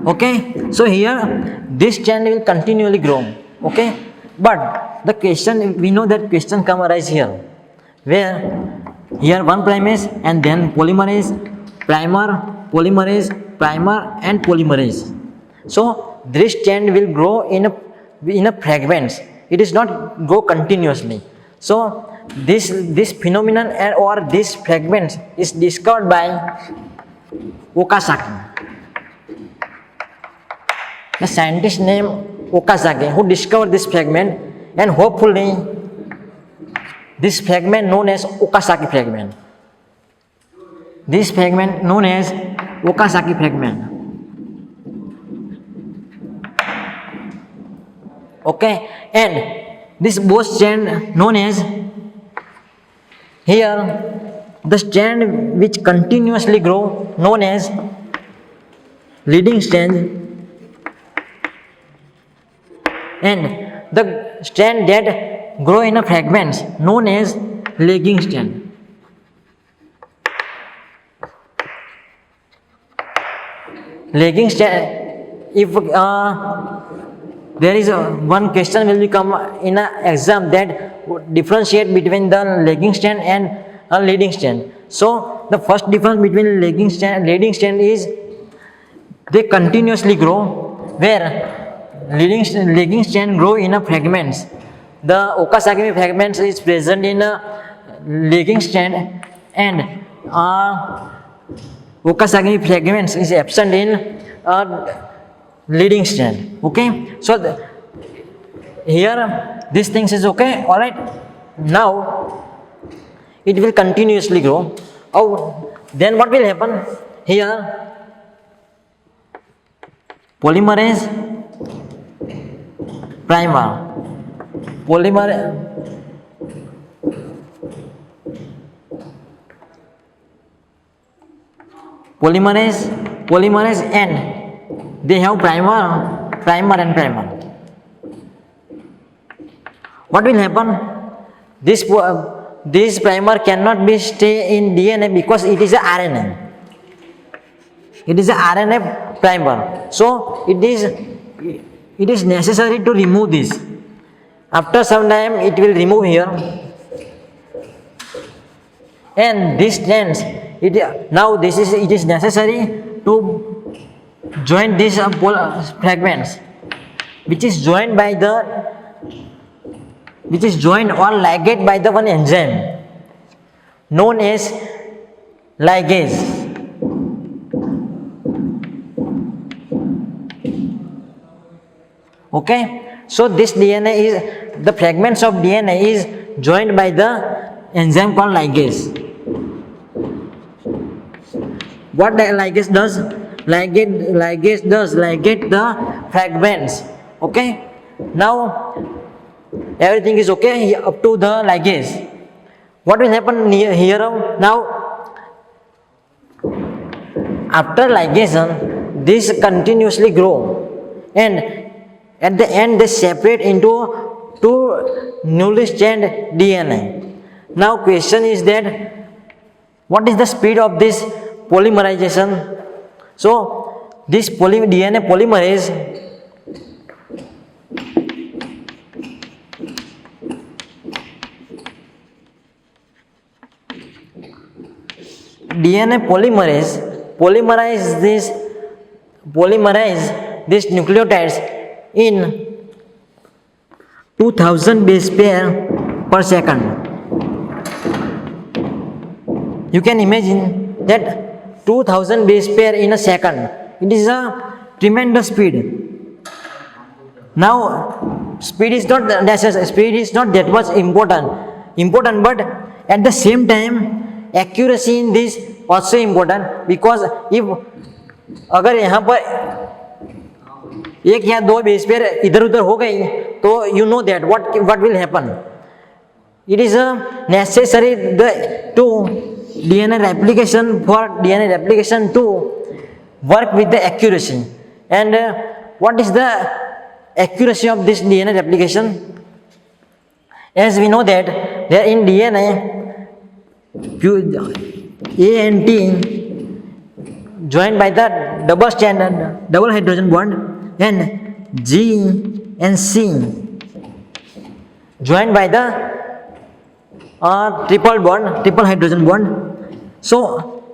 Okay, so here this strand will continually grow. Okay, but the question, we know that question come arise here, where here one primase and then polymerase, primer and polymerase. So this strand will grow in a fragments. It is not grow continuously. So this phenomenon or this fragments is discovered by Okazaki. The scientist named Okazaki, who discovered this fragment, and hopefully this fragment known as Okazaki fragment. This fragment known as Okazaki fragment. Okay, and this both strand known as here the strand which continuously grow known as leading strand, and the strand that grow in a fragments known as lagging strand. Lagging strand, if there is one question will become in an exam that differentiate between the lagging strand and a leading strand. So the first difference between lagging strand and leading strand is they continuously grow, where lagging strand grow in a fragments. The Okazaki fragments is present in a lagging strand, and Okazaki fragments is absent in leading strand. Okay, so here these things is okay. All right, now it will continuously grow. Oh, then what will happen here? Polymerase, primer, polymerase, and they have primer and primer. What will happen? This primer cannot be stay in DNA because it is a RNA. It is a RNA primer. So it is necessary to remove this. After some time, it will remove here, and this strands. It is necessary to join these fragments, which is joined or ligate by the one enzyme known as ligase. Okay, so this the fragments of DNA is joined by the enzyme called ligase. What the ligase does? Ligase does ligate the fragments. Okay, now everything is okay up to the ligase. What will happen here now? After ligation, this continuously grow, and at the end they separate into two newly stranded DNA. Now question is that what is the speed of this polymerization? So this DNA polymerase polymerize these nucleotides in 2000 base pair per second. You can imagine that 2000 base pair in a second. It is a tremendous speed. Now, speed is not necessary. Speed is not that much important, but at the same time, accuracy in this also important, because if अगर यहाँ पर एक या दो base pair इधर उधर हो गई तो you know that what will happen. It is necessary to DNA replication to work with the accuracy. And what is the accuracy of this DNA replication? As we know that there in DNA, A and T joined by the double hydrogen bond, and G and C joined by the triple hydrogen bond. So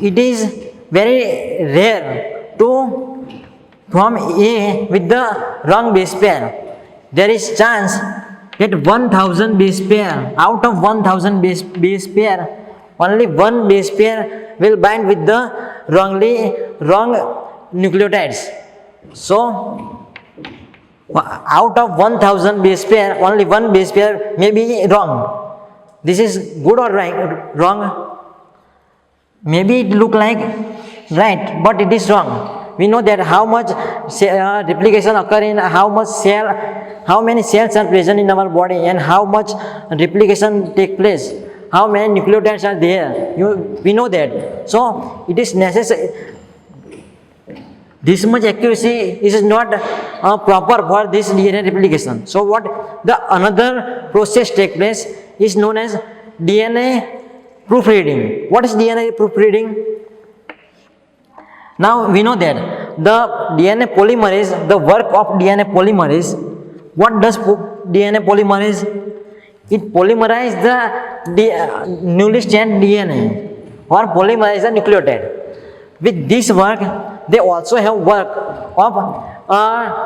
it is very rare to form A with the wrong base pair. There is chance that 1000 base pair, out of 1000 base pair, only one base pair will bind with the wrong nucleotides. So out of 1000 base pair, only one base pair may be wrong. This is good or wrong? Maybe it look like right, but it is wrong. We know that how much replication occur in how many cells are present in our body, and how much replication take place, how many nucleotides are there. We know that. So it is necessary. This much accuracy is not proper for this DNA replication. So what the another process take place is known as DNA proofreading. What is DNA proofreading? Now we know that the DNA polymerase, the work of DNA polymerase, what does DNA polymerase? It polymerizes the newly stranded DNA or polymerizes the nucleotide. With this work, they also have work of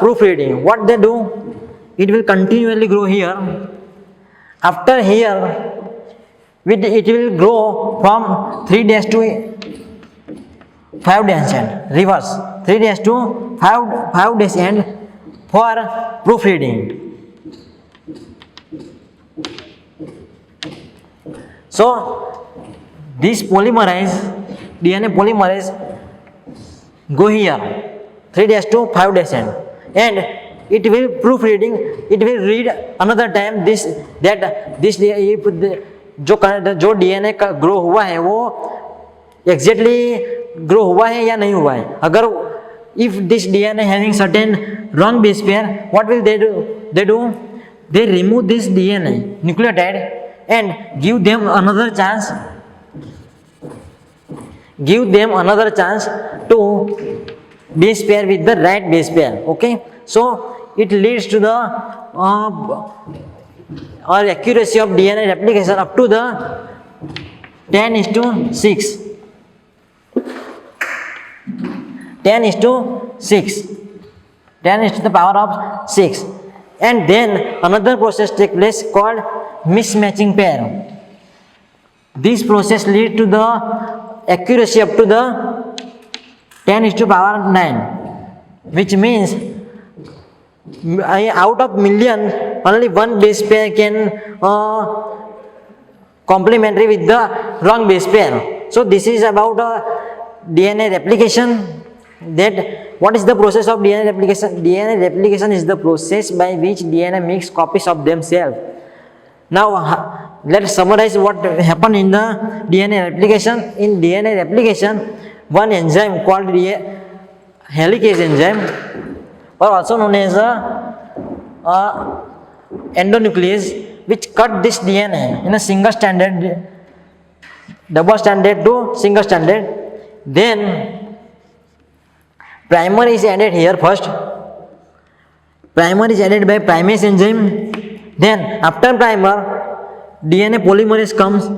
proofreading. What they do? It will continually grow here. After here, it will grow from 3 days to 5 days end, reverse 3 days to 5 days end for proofreading. So this DNA polymerase go here 3 days to 5 days end, and it will proofreading. It will read another time this जो DNA का grow हुआ है वो exactly grow हुआ है या नहीं हुआ है. अगर if this DNA having certain wrong base pair, what will they do? They remove this DNA nucleotide and give them another chance to base pair with the right base pair. Okay, so it leads to the accuracy of DNA replication up to the 10:6. 10 is to 6. 10 is to the power of 6. And then another process takes place called mismatching pair. This process leads to the accuracy up to the 10 is to power 9, which means out of million only one base pair can complementary with the wrong base pair. So this is about DNA replication. That what is the process of DNA replication? DNA replication is the process by which DNA makes copies of themselves. Now let's summarize what happened in the DNA replication. In DNA replication, one enzyme called helicase enzyme, or also known as endonuclease, which cut this DNA in a single stranded, double stranded to single stranded. Then primer is added here first. Primer is added by primase enzyme. Then after primer, DNA polymerase comes,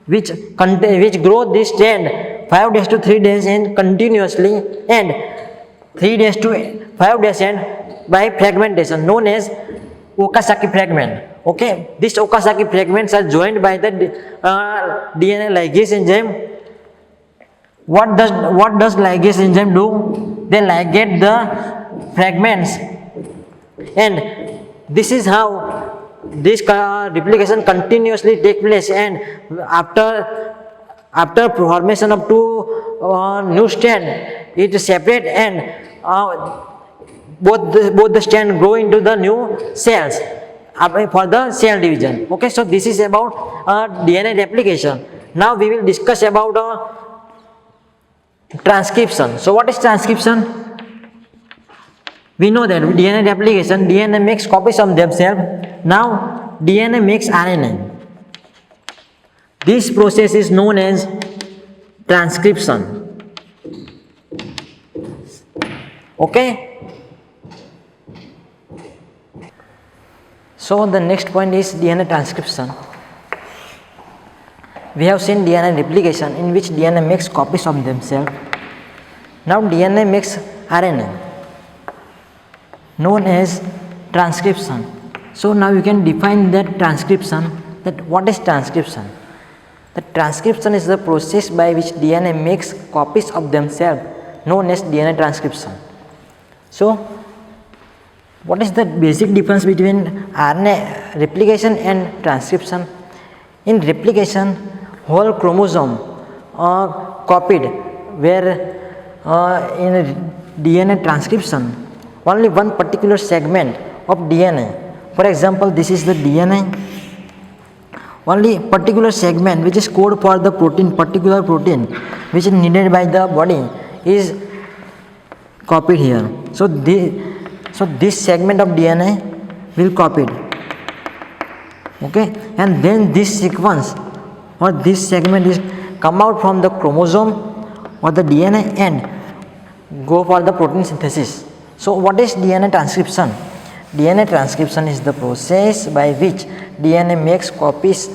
which grow this strand 5 days to 3 days and continuously, and 3 days to 5 days and by fragmentation, known as Okazaki fragment. Okay, these Okazaki fragments are joined by the DNA ligase enzyme. What does ligase enzyme do? They ligate the fragments, and this is how this replication continuously take place. And after formation of two new strand, it is separate, and both the strand grow into the new cells for the cell division. Okay, so this is about DNA replication. Now we will discuss about transcription. So what is transcription? We know that DNA replication, DNA makes copies of themselves. Now DNA makes RNA. This process is known as transcription. Okay. So the next point is DNA transcription. We have seen DNA replication, in which DNA makes copies of themselves. Now DNA makes RNA, known as transcription. So now you can define that transcription. That what is transcription? The transcription is the process by which DNA makes copies of themselves, known as DNA transcription. So what is the basic difference between RNA replication and transcription? In replication, whole chromosome are copied, where in DNA transcription, only one particular segment of DNA. For example, this is the DNA. Only particular segment which is code for the protein, particular protein which is needed by the body is copied here. So this segment of DNA will copied. Okay, and then this sequence or this segment is come out from the chromosome or the DNA and go for the protein synthesis. So what is DNA transcription? DNA transcription is the process by which DNA makes copies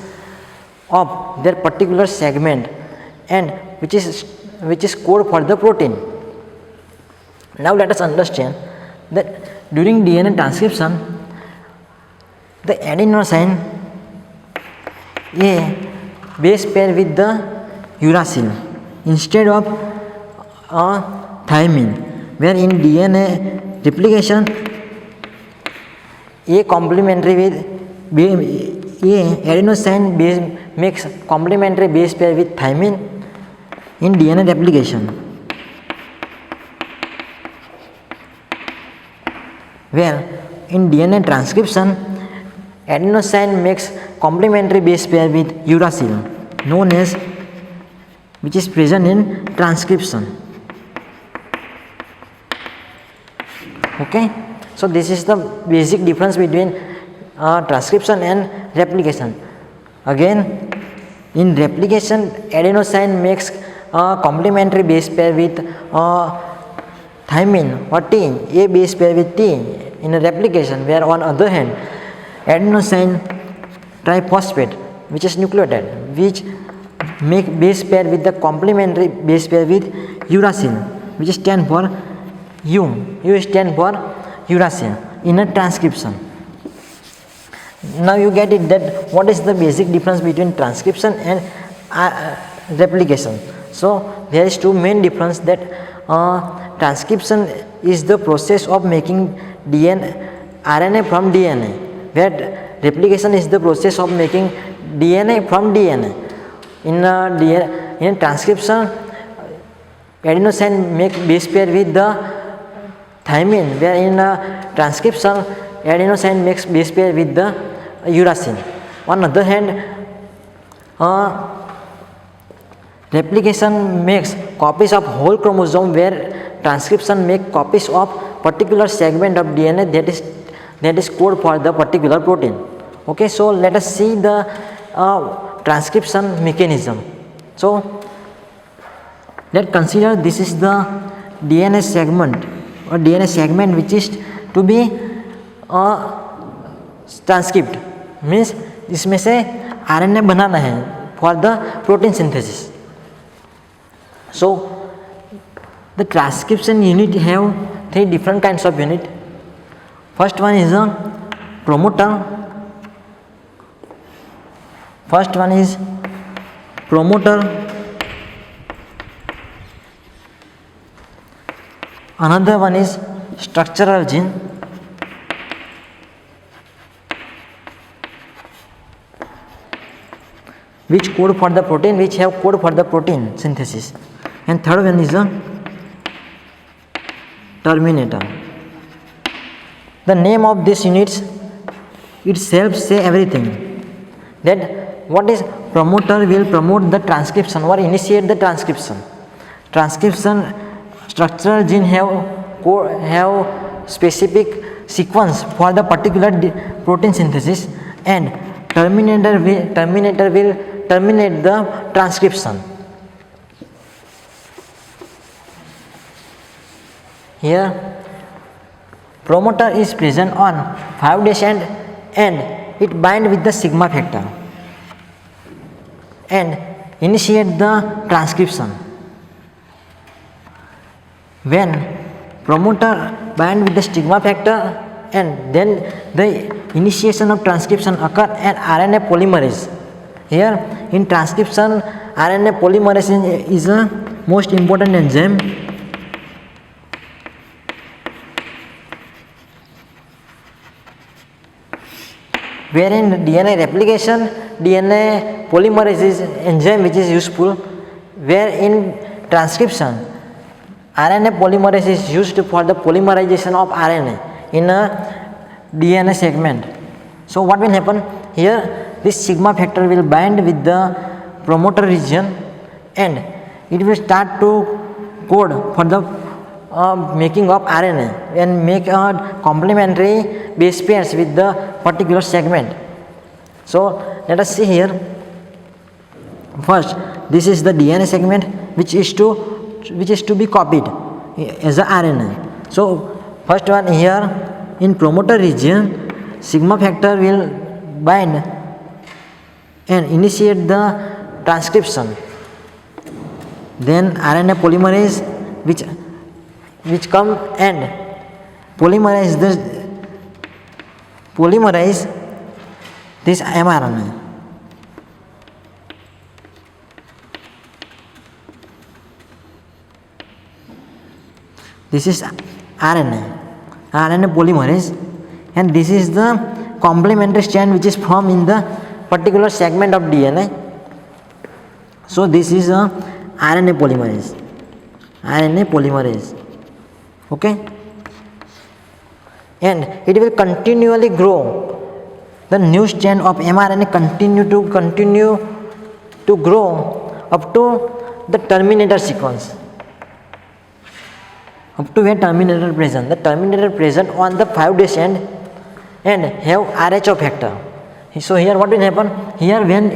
of their particular segment and which is code for the protein. Now let us understand that during DNA transcription, the adenosine A base pair with the uracil instead of thymine, where in DNA replication A complementary with adenosine base makes complementary base pair with thymine in DNA replication, where in DNA transcription adenosine makes complementary base pair with uracil, known as, which is present in transcription. Okay, so this is the basic difference between transcription and replication. Again, in replication, adenosine makes complementary base pair with thymine or T, A base pair with T in a replication, where on other hand adenosine triphosphate, which is nucleotide, which make base pair with the complementary base pair with uracil, which stand for U stand for uracil in a transcription. Now you get it that what is the basic difference between transcription and replication. So there is two main difference, that transcription is the process of making RNA from DNA, where replication is the process of making DNA from DNA. In transcription, adenosine make base pair with the thymine, where in transcription adenosine makes base pair with the uracil. On other hand, replication makes copies of whole chromosome, where transcription make copies of particular segment of DNA that is code for the particular protein. Okay, so let us see the transcription mechanism. So let's consider this is the DNA segment or DNA segment which is to be transcript means इसमें से RNA बनाना है for the protein synthesis. So the transcription unit have three different kinds of unit. First one is a promoter. Another one is structural gene. Which code for the protein, which have code for the protein synthesis. And third one is a terminator. The name of these units itself say everything. That what is promoter will promote the transcription or initiate the transcription. Transcription structural gene have specific sequence for the particular protein synthesis, and terminator will terminate the transcription. Here promoter is present on 5' and it bind with the sigma factor and initiate the transcription. When promoter bind with the sigma factor and then the initiation of transcription occur at RNA polymerase. Here in transcription, RNA polymerase is a most important enzyme. Wherein DNA replication, DNA polymerase is enzyme which is useful, where in transcription RNA polymerase is used for the polymerization of RNA in a DNA segment. So what will happen here? This sigma factor will bind with the promoter region and it will start to code for the making of RNA and make a complementary base pairs with the particular segment. So let us see here. First, this is the DNA segment which is to be copied as a RNA. So first one here in promoter region, sigma factor will bind and initiate the transcription. Then RNA polymerase which come and polymerize this mRNA. This is RNA polymerase, and this is the complementary strand which is formed in the particular segment of DNA. So this is a RNA polymerase. Okay, and it will continually grow. The new strand of mRNA continue to grow up to the terminator sequence. Up to where terminator present. The terminator present on the 5' end and have RHO factor. So here what will happen? Here when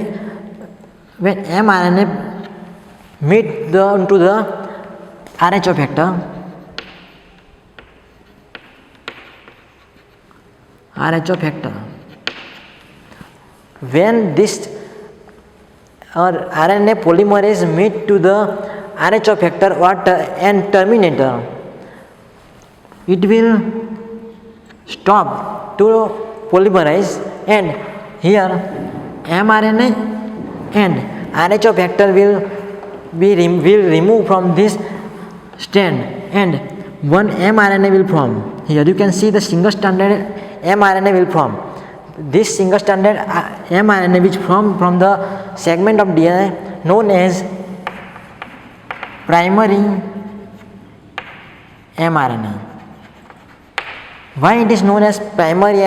mRNA meet into the RHO factor, when this RNA polymerase meet to the RHO factor and terminator, it will stop to polymerize, and here mRNA and RHO factor will remove from this strand and one mRNA will form. Here you can see the single stranded mRNA will form. This single stranded mRNA which formed from the segment of DNA known as primary mRNA. Why it is known as primary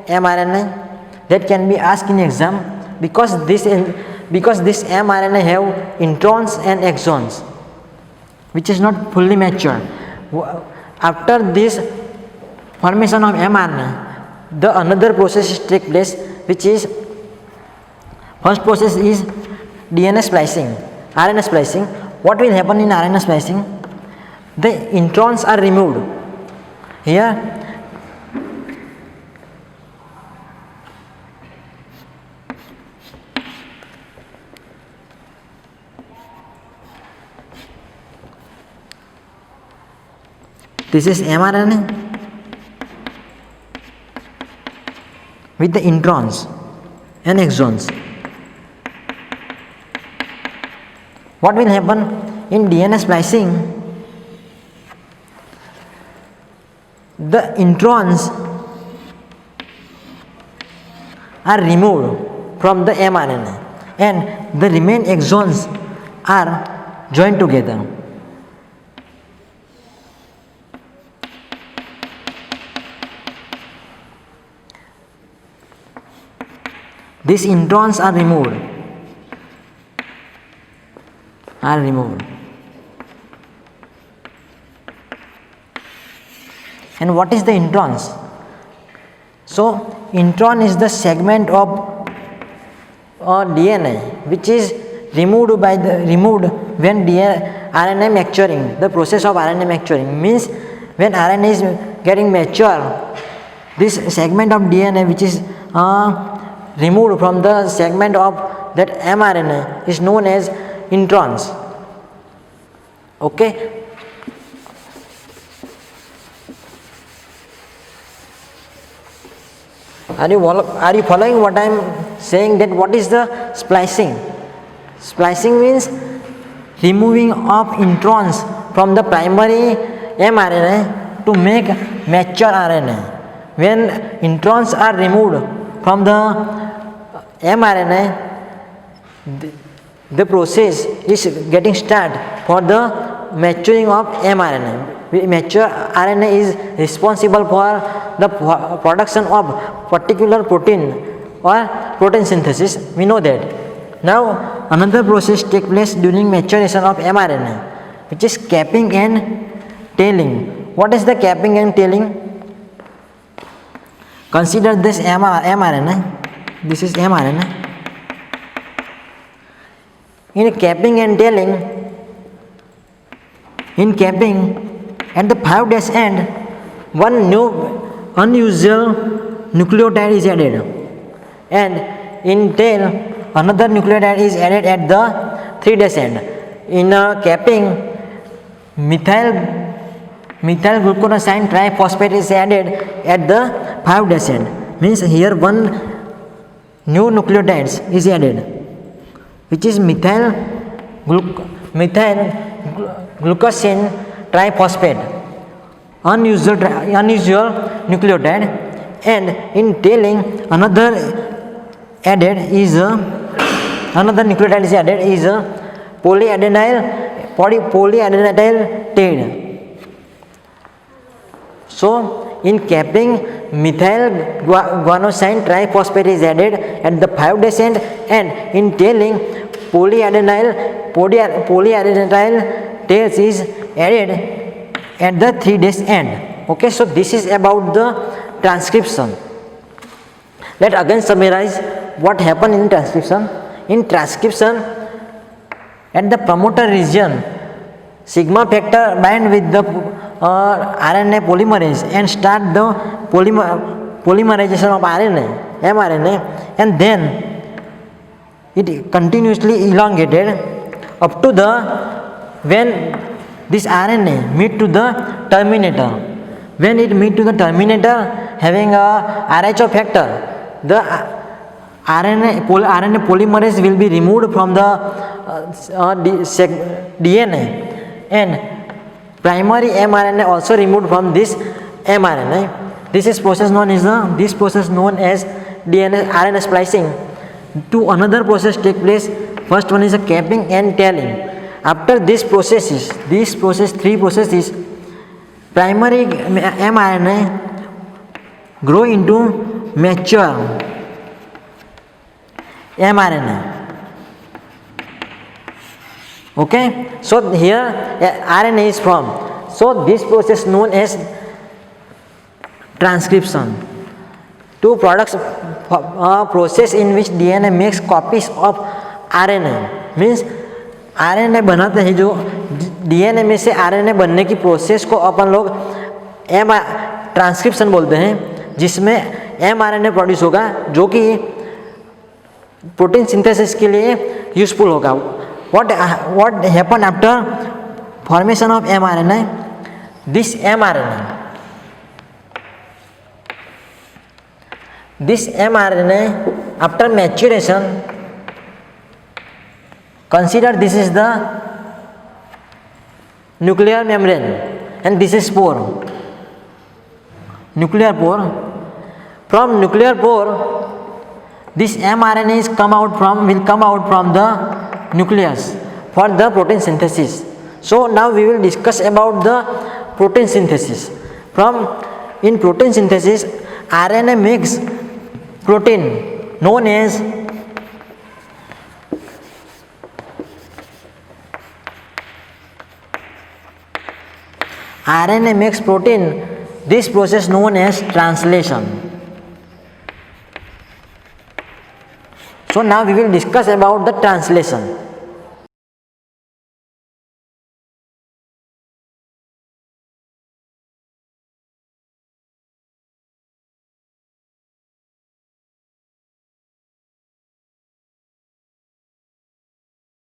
mRNA? That can be asked in exam, because this mRNA have introns and exons which is not fully mature. After this formation of mRNA, the another process take place, which is first process is DNA splicing, RNA splicing. What will happen in RNA splicing? The introns are removed. Here this is mRNA with the introns and exons. What will happen in DNA splicing? The introns are removed from the mRNA and the remaining exons are joined together. These introns are removed. And what is the introns? So intron is the segment of DNA which is removed when RNA maturing. The process of RNA maturing means when RNA is getting mature, this segment of DNA which is removed from the segment of that mRNA is known as introns. Okay. Are you following what I am saying? That what is the splicing? Splicing means removing of introns from the primary mRNA to make mature RNA. When introns are removed from the mRNA, the process is getting started for the maturing of mRNA. Mature RNA is responsible for the production of particular protein or protein synthesis. We know that. Now another process takes place during maturation of mRNA, which is capping and tailing. What is the capping and tailing? Consider this mRNA. This is mRNA. In capping and tailing, at the 5' end, one new unusual nucleotide is added, and in tail another nucleotide is added at the 3' end. In capping, methyl gluconosine triphosphate is added at the 5' end. Means here one new nucleotide is added, which is methyl glucosine triphosphate, unusual nucleotide, and in tailing another nucleotide is added is polyadenyl tail. So in capping, methyl guanosine triphosphate is added at the 5' end, and in tailing polyadenyl tails is added at the 3' end. Okay, so this is about the transcription. Let again summarize what happened in transcription. In transcription, at the promoter region, sigma factor bind with the RNA polymerase and start the polymerization of mRNA, and then it continuously elongated up to the when this RNA meet to the terminator. When it meet to the terminator having a Rho factor, the RNA polymerase will be removed from the DNA, and primary mRNA also removed from this mRNA. This process known as DNA RNA splicing. Two another process take place. First one is a capping and tailing. After three processes, primary mRNA grow into mature mRNA. Okay, so here RNA is formed. So this process known as transcription. Two products process in which DNA makes copies of RNA. Means RNA बनाते हैं, जो DNA में से RNA बनने की process को अपन लोग transcription बोलते हैं, जिसमें mRNA प्रोड्यूस होगा जो कि प्रोटीन सिंथेसिस के लिए यूजफुल होगा. What happen after formation of mRNA? This mRNA after maturation, consider this is the nuclear membrane and this is pore, nuclear pore. From nuclear pore, this mRNA will come out from the nucleus for the protein synthesis. So now we will discuss about the protein synthesis. In protein synthesis, RNA makes protein known as this process known as translation. So now we will discuss about the translation.